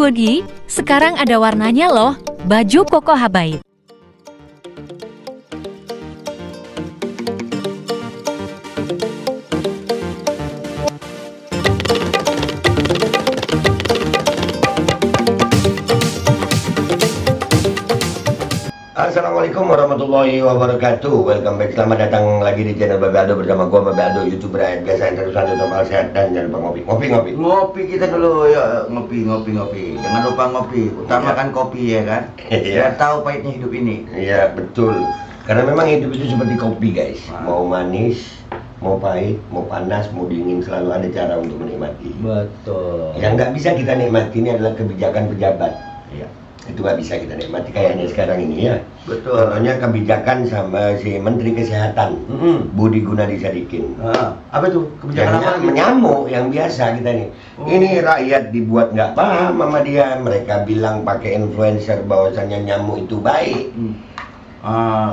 Goody, sekarang ada warnanya loh, baju koko Habaib. Assalamualaikum warahmatullahi wabarakatuh. Welcome back, selamat datang lagi di channel Babe Aldo bersama gua Babe Aldo, YouTuber yang biasa terus total sehat dan jangan lupa ngopi. Ngopi kita dulu ya, ngopi. Jangan lupa ngopi, utamakan kopi ya kan. Biar tahu pahitnya hidup ini. Iya betul. Karena memang hidup itu seperti kopi guys. Mau manis, mau pahit, mau panas, mau dingin, selalu ada cara untuk menikmati. Betul. Yang nggak bisa kita nikmati ini adalah kebijakan pejabat. Iya. Itu nggak bisa kita nikmati kayaknya sekarang ini ya. Betul. Contohnya kebijakan sama si Menteri Kesehatan Budi Gunadisadikin. Apa itu kebijakan apa lagi? Menyamuk yang biasa kita nih. Ini rakyat dibuat nggak paham sama dia. Mereka bilang pakai influencer bahwasannya nyamuk itu baik.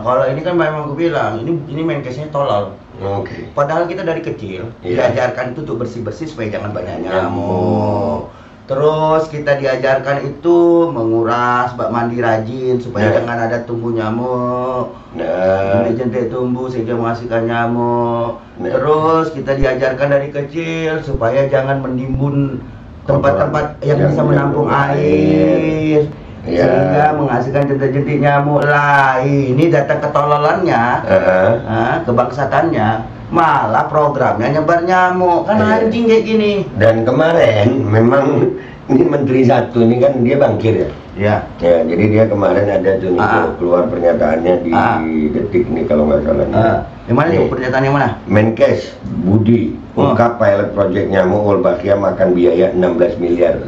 Kalau ini kan memang gue bilang ini Menkesnya tolol. Oke. Padahal kita dari kecil diajarkan itu untuk bersih sampai jangan banyak nyamuk. Terus kita diajarkan itu menguras, bak mandi rajin supaya jangan ada tumbuh nyamuk. Jentik-jentik tumbuh sehingga menghasilkan nyamuk. Terus kita diajarkan dari kecil supaya jangan menimbun tempat-tempat yang bisa menampung air. Sehingga menghasilkan jentik-jentik nyamuk lah. Ini data ketololannya, kebangsatannya. Malah programnya nyebar nyamuk, kan anjing kayak gini. Dan kemarin memang ini Menteri satu ini kan dia bangkir ya. Ya, jadi dia kemarin ada tuh nih keluar pernyataannya di Detik nih kalau nggak salah. Yang mana nih pernyataan yang mana? Menkes Budi ungkap pilot project nyamuk Wolbachia makan biaya 16 miliar.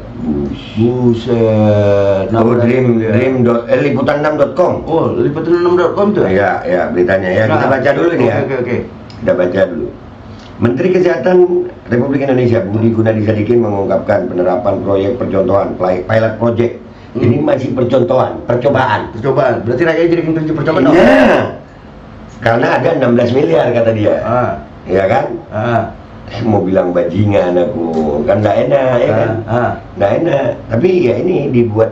Buset. Liputan6.com. Oh, liputan6.com tuh? Ya, beritanya ya. Kita baca dulu nih ya. Oke. Kita baca dulu. Menteri Kesehatan Republik Indonesia Budi Gunadisadikin mengungkapkan penerapan proyek percontohan pilot project. Ini masih percontohan, percobaan. Berarti rakyat jadi tunjuk percobaan dong? Iya. Karena ada 16 miliar kata dia. Iya kan? Mau bilang bajingan aku, kan nggak enak ya kan? Nggak enak. Tapi ya ini dibuat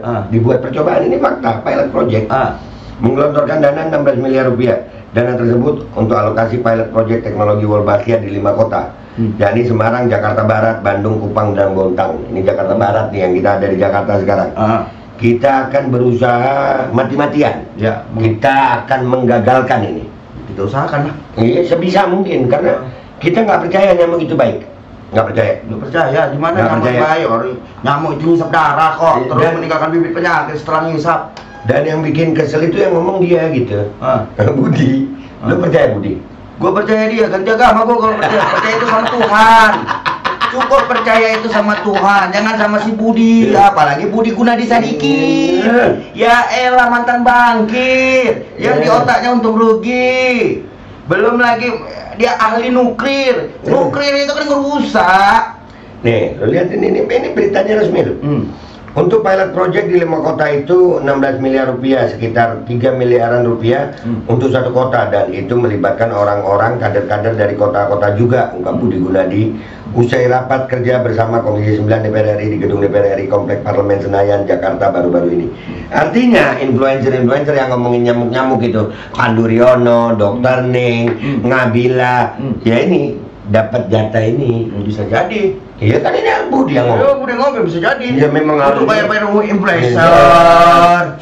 percobaan, ini fakta pilot project. Menggelontorkan dana 16 miliar rupiah. Dana tersebut untuk alokasi pilot project teknologi Wolbachia di 5 kota, yakni Semarang, Jakarta Barat, Bandung, Kupang, dan Bontang. Ini Jakarta Barat nih yang kita ada di Jakarta sekarang. Kita akan berusaha mati-matian. Ya, kita akan menggagalkan ini. Kita usahakan lah. Iya, sebisa mungkin karena kita nggak percaya nyamuk itu baik. Nggak percaya. Di mana nyamuk baik? Nyamuk itu ngisap darah kok, terus meninggalkan bibit penyakit setelah ngisap. Dan yang bikin kesel itu yang ngomong dia gitu. Budi, lu percaya Budi? Gue percaya dia, ganti agama gue kalau percaya itu sama Tuhan. Cukup percaya itu sama Tuhan, jangan sama si Budi. Apalagi Budi Gunadisadikin. Ya elah mantan bangkir, yang di otaknya untung rugi. Belum lagi dia ahli nuklir. Nuklir itu kan ngerusak. Nih, lu lihat ini beritanya resmi lu. Untuk pilot project di 5 kota itu 16 miliar rupiah, sekitar 3 miliaran rupiah untuk satu kota, dan itu melibatkan orang-orang kader-kader dari kota-kota juga, ungkap Budi Gunadi usai rapat kerja bersama Komisi 9 DPR RI di Gedung DPR RI Komplek Parlemen Senayan, Jakarta baru-baru ini. Artinya influencer-influencer yang ngomongin nyamuk-nyamuk itu, Pandu Riono, Dr. Ning, Ngabila, ya ini dapat jatah ini. Bisa jadi. Iya kan ini Budi yang ngomong. Iya, Budi ngomong bisa jadi. Iya memang harus bayar influencer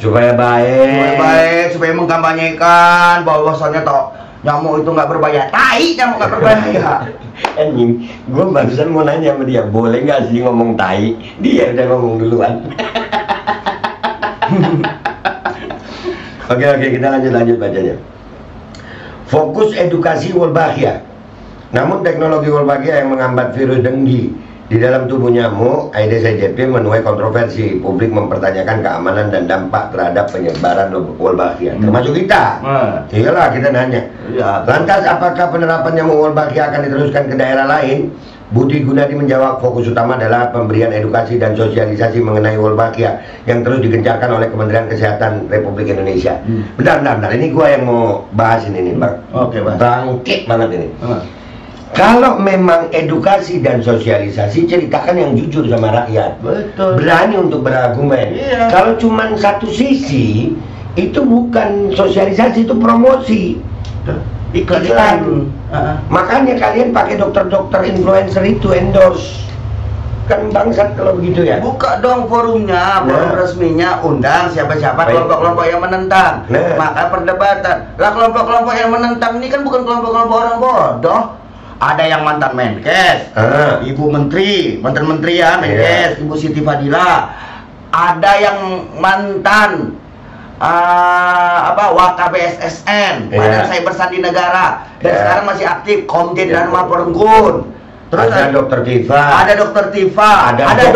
supaya baik, supaya mengkampanyekan bahwasannya nyamuk itu nggak berbahaya. Nyamuk nggak berbahaya. Anjing, gue barusan mau nanya sama dia, boleh nggak sih ngomong tai? Dia udah ngomong duluan. Oke, kita lanjut bacanya. Fokus edukasi Wolbachia. Namun teknologi Wolbachia yang menghambat virus denggi di dalam tubuh nyamuk Aedes aegypti menuai kontroversi. Publik mempertanyakan keamanan dan dampak terhadap penyebaran Wolbachia, termasuk kita. Iyalah kita nanya. Lantas apakah penerapan nyamuk Wolbachia akan diteruskan ke daerah lain? Budi Gunadi menjawab fokus utama adalah pemberian edukasi dan sosialisasi mengenai Wolbachia yang terus digencarkan oleh Kementerian Kesehatan Republik Indonesia. Bentar, ini gua yang mau bahas ini nih, Bang. Oke, Bang. Bangkit banget ini. Kalau memang edukasi dan sosialisasi, ceritakan yang jujur sama rakyat. Betul. Berani untuk berargumen. Iya. Kalau cuma satu sisi, itu bukan sosialisasi, itu promosi. Iklan. Makanya kalian pakai dokter-dokter influencer itu endorse. Kan bangsat kalau begitu ya. Buka dong forumnya, forum resminya, undang siapa-siapa kelompok-kelompok yang menentang. Maka perdebatan. Lah kelompok-kelompok yang menentang ini kan bukan kelompok-kelompok orang bodoh. Ada yang mantan Menkes, Ibu Menteri, Menteri ya Menkes, Ibu Siti Fadila. Ada yang mantan WKBSSN, Badan Cyber Sandi Negara, dan sekarang masih aktif Komjen dan Maperenggun. Terus ada Dokter Tifa, ada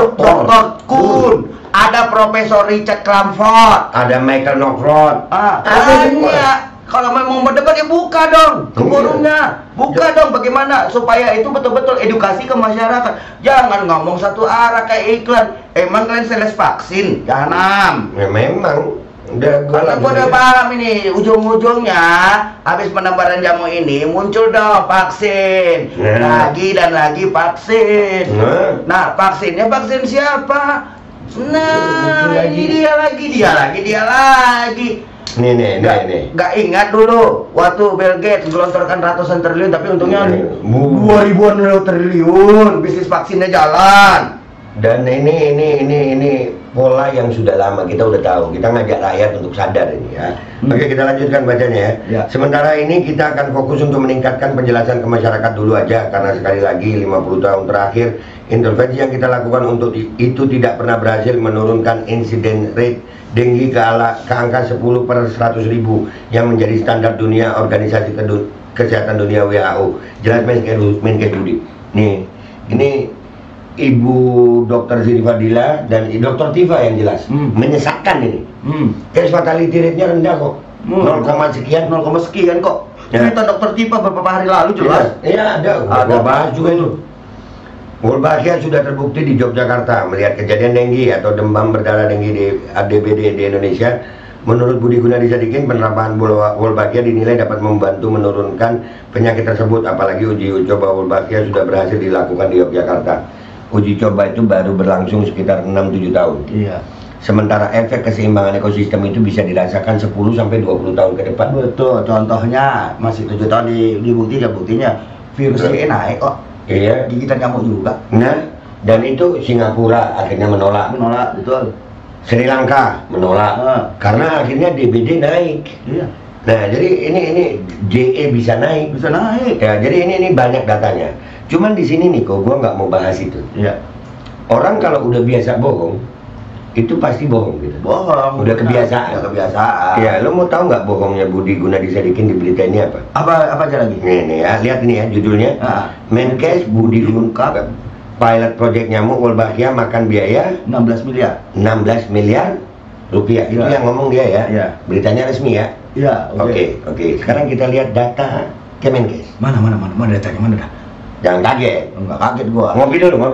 Dokter Kun, ada Profesor Richard Clamford, ada Michael Knockrot. Banyak. Kalau memang berdebat ya buka dong ke forumnya, buka dong bagaimana supaya itu betul-betul edukasi ke masyarakat. Jangan ngomong satu arah kayak iklan. Emang kalian sales vaksin? Jangan. Ya memang. Karena gua udah paham ini, ujung-ujungnya habis penebaran jamu ini muncul dong vaksin, lagi dan lagi vaksin. Nah vaksinnya vaksin siapa? Nah ini dia lagi. Nih. Gak ingat dulu waktu Bill Gates gelontorkan ratusan triliun, tapi untungnya 2000-an triliun, bisnis vaksinnya jalan. Dan ini pola yang sudah lama kita udah tahu. Kita ngajak rakyat untuk sadar ini ya. Oke, kita lanjutkan bacanya ya. Sementara ini kita akan fokus untuk meningkatkan penjelasan ke masyarakat dulu aja, karena sekali lagi 50 tahun terakhir intervensi yang kita lakukan untuk itu tidak pernah berhasil menurunkan insiden rate dengue ke angka 10 per 100.000 yang menjadi standar dunia Organisasi Kesehatan Dunia WHO. Jelas Menkes Budi. Nih, ini Ibu Dr. Siti Fadila dan Dr. Tifa yang jelas menyesatkan ini. Case fatality rate-nya rendah kok. 0, sekian kok. Cerita Dr. Tifa beberapa hari lalu jelas. Iya, ada bahas juga itu. Wolbachia sudah terbukti di Yogyakarta melihat kejadian dengue atau demam berdarah dengue di DBD di Indonesia. Menurut Budi Gunadisadikin, penerapan Wolbachia dinilai dapat membantu menurunkan penyakit tersebut, apalagi uji coba Wolbachia sudah berhasil dilakukan di Yogyakarta. Uji coba itu baru berlangsung sekitar 6-7 tahun. Iya. Sementara efek keseimbangan ekosistem itu bisa dirasakan 10-20 tahun ke depan. Betul, contohnya masih 7 tahun buktinya virusnya naik kok. Iya. Gigitan nyamuk juga. Nah, dan itu Singapura akhirnya menolak. Betul. Sri Lanka menolak. Karena akhirnya DBD naik. Iya. Nah, jadi ini DE bisa naik. Ya, jadi ini banyak datanya. Cuman di sini nih kok gua nggak mau bahas itu. Iya. Orang kalau udah biasa bohong, itu pasti bohong gitu. Bohong. Udah kebiasaan. Ya, lo mau tahu nggak bohongnya Budi Gunadisadikin di berita ini apa? Apa aja lagi? Nih ya, lihat ini ya judulnya. Menkes Budi ungkap pilot project nyamuk Wolbachia makan biaya 16 miliar. 16 miliar rupiah. Itu yang ngomong dia ya. Iya. Beritanya resmi ya. Iya. Oke. Sekarang kita lihat data Kemenkes. Mana datanya? Mana dah? Jangan kaget. Enggak kaget gua. Ngopi dulu ya.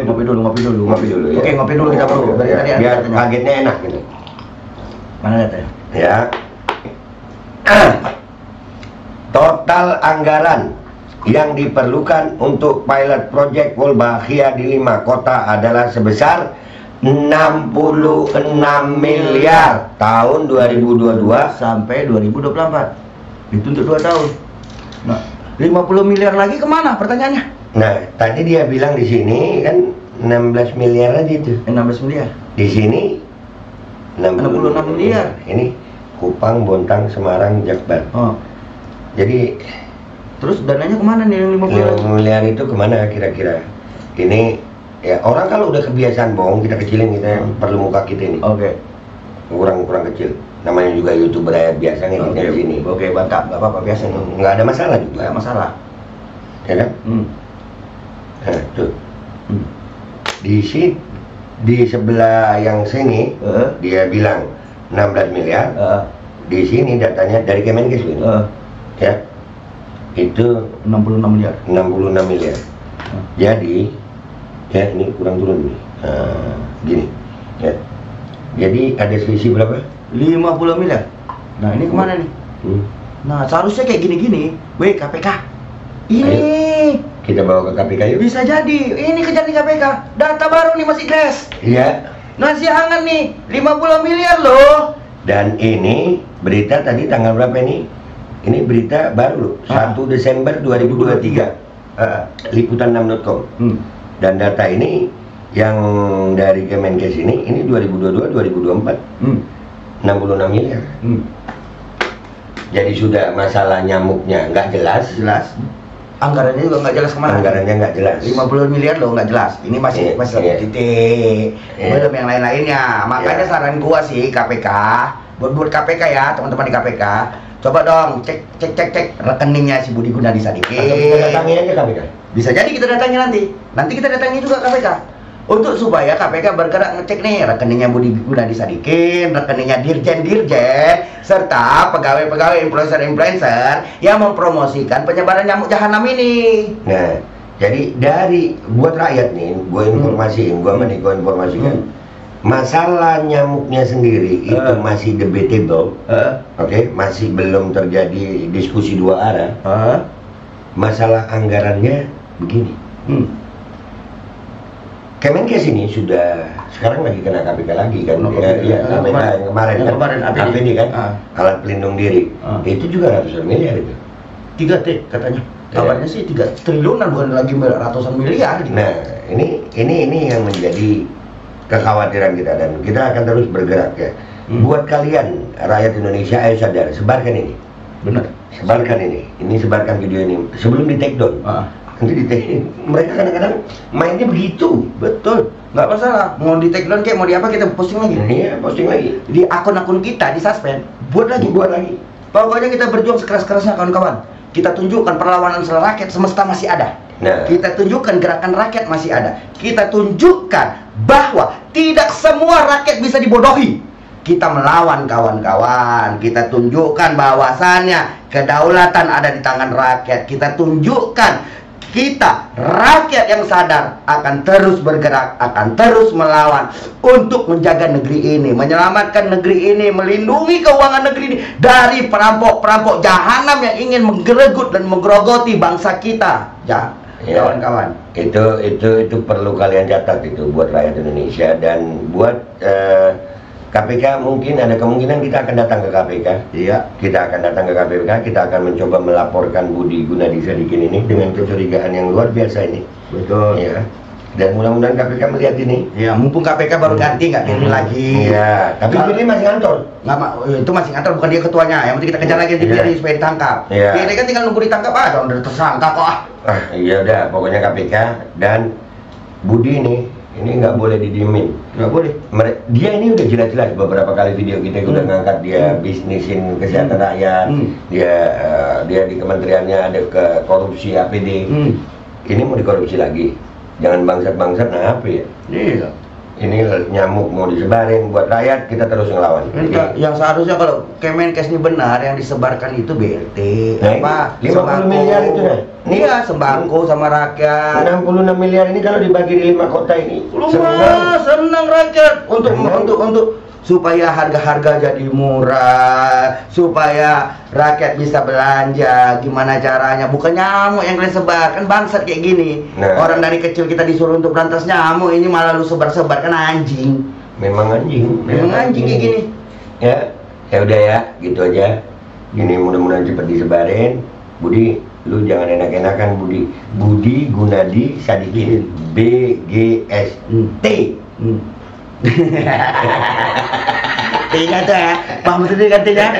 Oke, ngopi dulu kita bro. Biar kagetnya enak gitu. Mana datanya? Ya. Total anggaran yang diperlukan untuk pilot project Wolbachia di 5 kota adalah sebesar 66 miliar tahun 2022 sampai 2024. Itu untuk 2 tahun. Nah, 50 miliar lagi kemana pertanyaannya? Nah, tadi dia bilang di sini kan 16 miliar aja itu. 16 miliar. Di sini 66 miliar. Ini Kupang, Bontang, Semarang, Jakbar. Jadi terus dananya kemana nih yang 50 miliar itu kemana kira-kira? Ini ya orang kalau udah kebiasaan bohong, kita kecilin, kita perlu muka kita ini. Oke. Kurang kecil. Namanya juga YouTuber biasanya kita di sini. Oke, mantap. Enggak apa-apa, biasa itu. Nggak ada masalah juga. Nggak masalah. Ya kan? Nah, tuh. Di sebelah yang sini dia bilang 16 miliar. Di sini datanya dari Kemenkes ini. Ya. Itu 66 miliar. 66 miliar. Jadi ya ini kurang turun nih. Gini. Ya. Jadi ada selisih berapa? 50 miliar. Nah, ini kemana nih? Nah, seharusnya kayak gini-gini. KPK. Ini. kita bawa ke KPK yuk. Bisa jadi. Ini kejar di KPK. Data baru nih masih crash. Iya. Masih hangat nih. 50 miliar loh. Dan ini berita tadi tanggal berapa ini? Ini berita baru loh. 1 Desember 2023. Liputan6.com. Dan data ini yang dari Kemenkes ini 2022-2024. 66 miliar. Jadi sudah masalah nyamuknya nggak jelas. Anggarannya juga nggak jelas kemana. Anggarannya nggak jelas. 50 miliar loh nggak jelas. Ini masih titik. Belum yang lain-lainnya. Makanya saran gua sih KPK, buat KPK ya teman-teman di KPK, coba dong cek rekeningnya si Budi Gunadi Sadikin. Atau kita datangi aja KPK. Bisa jadi kita datangi nanti. Nanti kita datangi juga KPK. Untuk supaya KPK bergerak ngecek nih rekeningnya Budi Gunadi Sadikin, rekeningnya dirjen-dirjen, serta pegawai-pegawai influencer-influencer yang mempromosikan penyebaran nyamuk jahanam ini. Nah, jadi dari buat rakyat nih, gue informasiin, gue Maniko informasikan, masalah nyamuknya sendiri itu masih debatable, oke, masih belum terjadi diskusi dua arah. Masalah anggarannya begini. Kemenkes ini sudah sekarang lagi kena KPK lagi kan? Kemarin APD kan, alat pelindung diri, itu juga ratusan miliar itu. 3T katanya. Kabarnya sih 3 triliunan bukan lagi ratusan miliar. Gitu. Nah, ini yang menjadi kekhawatiran kita dan kita akan terus bergerak ya. Buat kalian rakyat Indonesia, ayo sadar, sebarkan ini. Benar. Sebarkan ini. Sebarkan video ini sebelum di take down. Nanti di take, mereka kadang-kadang mainnya begitu. Betul, nggak masalah. Mau di take down kayak mau di apa kita posting lagi. Iya, posting lagi. Di akun-akun kita di suspend, buat lagi. Pokoknya kita berjuang sekeras-kerasnya kawan-kawan. Kita tunjukkan perlawanan rakyat semesta masih ada. Nah, kita tunjukkan gerakan rakyat masih ada. Kita tunjukkan bahwa tidak semua rakyat bisa dibodohi. Kita melawan kawan-kawan. Kita tunjukkan bahwasannya kedaulatan ada di tangan rakyat. Kita tunjukkan kita rakyat yang sadar akan terus bergerak, akan terus melawan untuk menjaga negeri ini, menyelamatkan negeri ini, melindungi keuangan negeri ini dari perampok-perampok jahanam yang ingin menggeregut dan menggerogoti bangsa kita. Ya, kawan-kawan. Itu perlu kalian catat itu buat rakyat Indonesia dan buat KPK. Mungkin ada kemungkinan kita akan datang ke KPK. Iya. Kita akan datang ke KPK. Kita akan mencoba melaporkan Budi Gunadi Sadikin ini dengan kecurigaan yang luar biasa ini. Betul. Ya. Dan mudah-mudahan KPK melihat ini. Ya, mumpung KPK baru ganti, nggak pilih lagi. Iya. Tapi pilih masih ngantor. Itu masih ngantor, bukan dia ketuanya. Yang penting kita kejar lagi dipilih supaya ditangkap. Iya. Pilih kan tinggal nunggu ditangkap aja, udah tersangka kok. Iya udah. Pokoknya KPK dan Budi ini nggak boleh didiemin. Nggak boleh. Dia ini udah jelas-jelas beberapa kali video kita udah ngangkat dia bisnisin kesehatan rakyat. Dia di kementeriannya ada ke korupsi APD. Ini mau dikorupsi lagi. Jangan bangsat-bangsat, nah apa ya? Iya. Ini nyamuk mau disebarin buat rakyat, kita terus ngelawan. Jadi, yang seharusnya kalau Kemenkes ini benar yang disebarkan itu BLT, nah, 50 miliar itu nah. Iya, sembako sama rakyat. 66 miliar ini kalau dibagi di 5 kota ini. Senang rakyat untuk supaya harga-harga jadi murah, supaya rakyat bisa belanja. Gimana caranya? Bukan nyamuk yang kalian sebar, kan bangsat kayak gini. Orang dari kecil kita disuruh untuk berantas nyamuk, ini malah lu sebar-sebar, kan anjing. Memang anjing Kayak gini. Ya udah ya, gitu aja. Ini mudah-mudahan cepat disebarin. Budi, lu jangan enak-enakan Budi Gunadi Sadikin, BGST. Tiga tuh ya, Pak Menteri gantinya.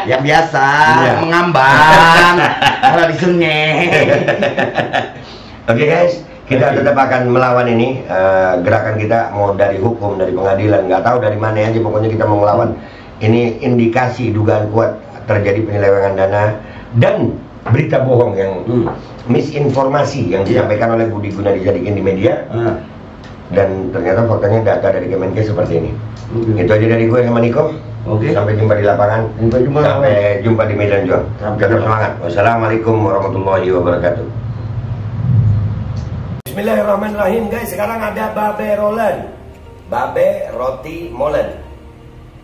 Yang biasa mengambang kalau di sungai. Oke guys, kita tetap akan melawan ini. Gerakan kita mau dari hukum, dari pengadilan, nggak tahu dari mana aja, pokoknya kita mau melawan. Ini indikasi dugaan kuat terjadi penyelewengan dana dan berita bohong yang misinformasi yang disampaikan oleh Budi Gunadi Sadikin di media. Dan ternyata faktanya data dari Kemenkes seperti ini. Itu aja dari gue sama Niko. Sampai jumpa di lapangan. Sampai jumpa di medan juang. Tetap semangat. Wassalamualaikum warahmatullahi wabarakatuh. Bismillahirrahmanirrahim guys. Sekarang ada babe rolen, babe roti molen.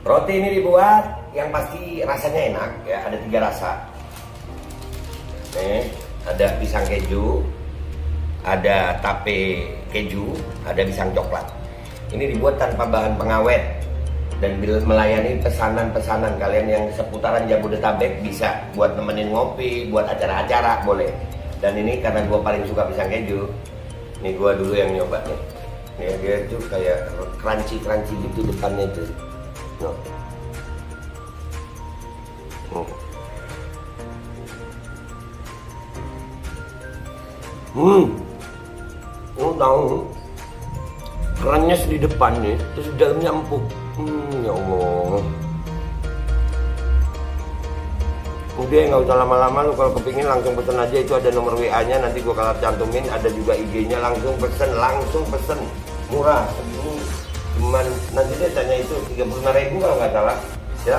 Roti ini dibuat yang pasti rasanya enak ya. Ada 3 rasa. Nih, Ada pisang keju, ada tape keju, ada pisang coklat. Ini dibuat tanpa bahan pengawet dan melayani pesanan-pesanan kalian yang seputaran Jabodetabek, bisa buat nemenin ngopi, buat acara-acara boleh. Dan ini karena gue paling suka pisang keju, nih gue dulu yang nyoba nih. Nih dia tuh kayak crunchy gitu depannya tuh. No. Lu tahu kerennya di depan nih, terus di dalamnya empuk. Ya Allah. Udah nggak usah lama-lama, lu kalau kepingin langsung pesen aja, itu ada nomor WA-nya, nanti gua kalau cantumin, ada juga IG-nya, langsung pesen, murah. Segini cuman nanti dia tanya itu 35.000 kalau nggak salah. Ya.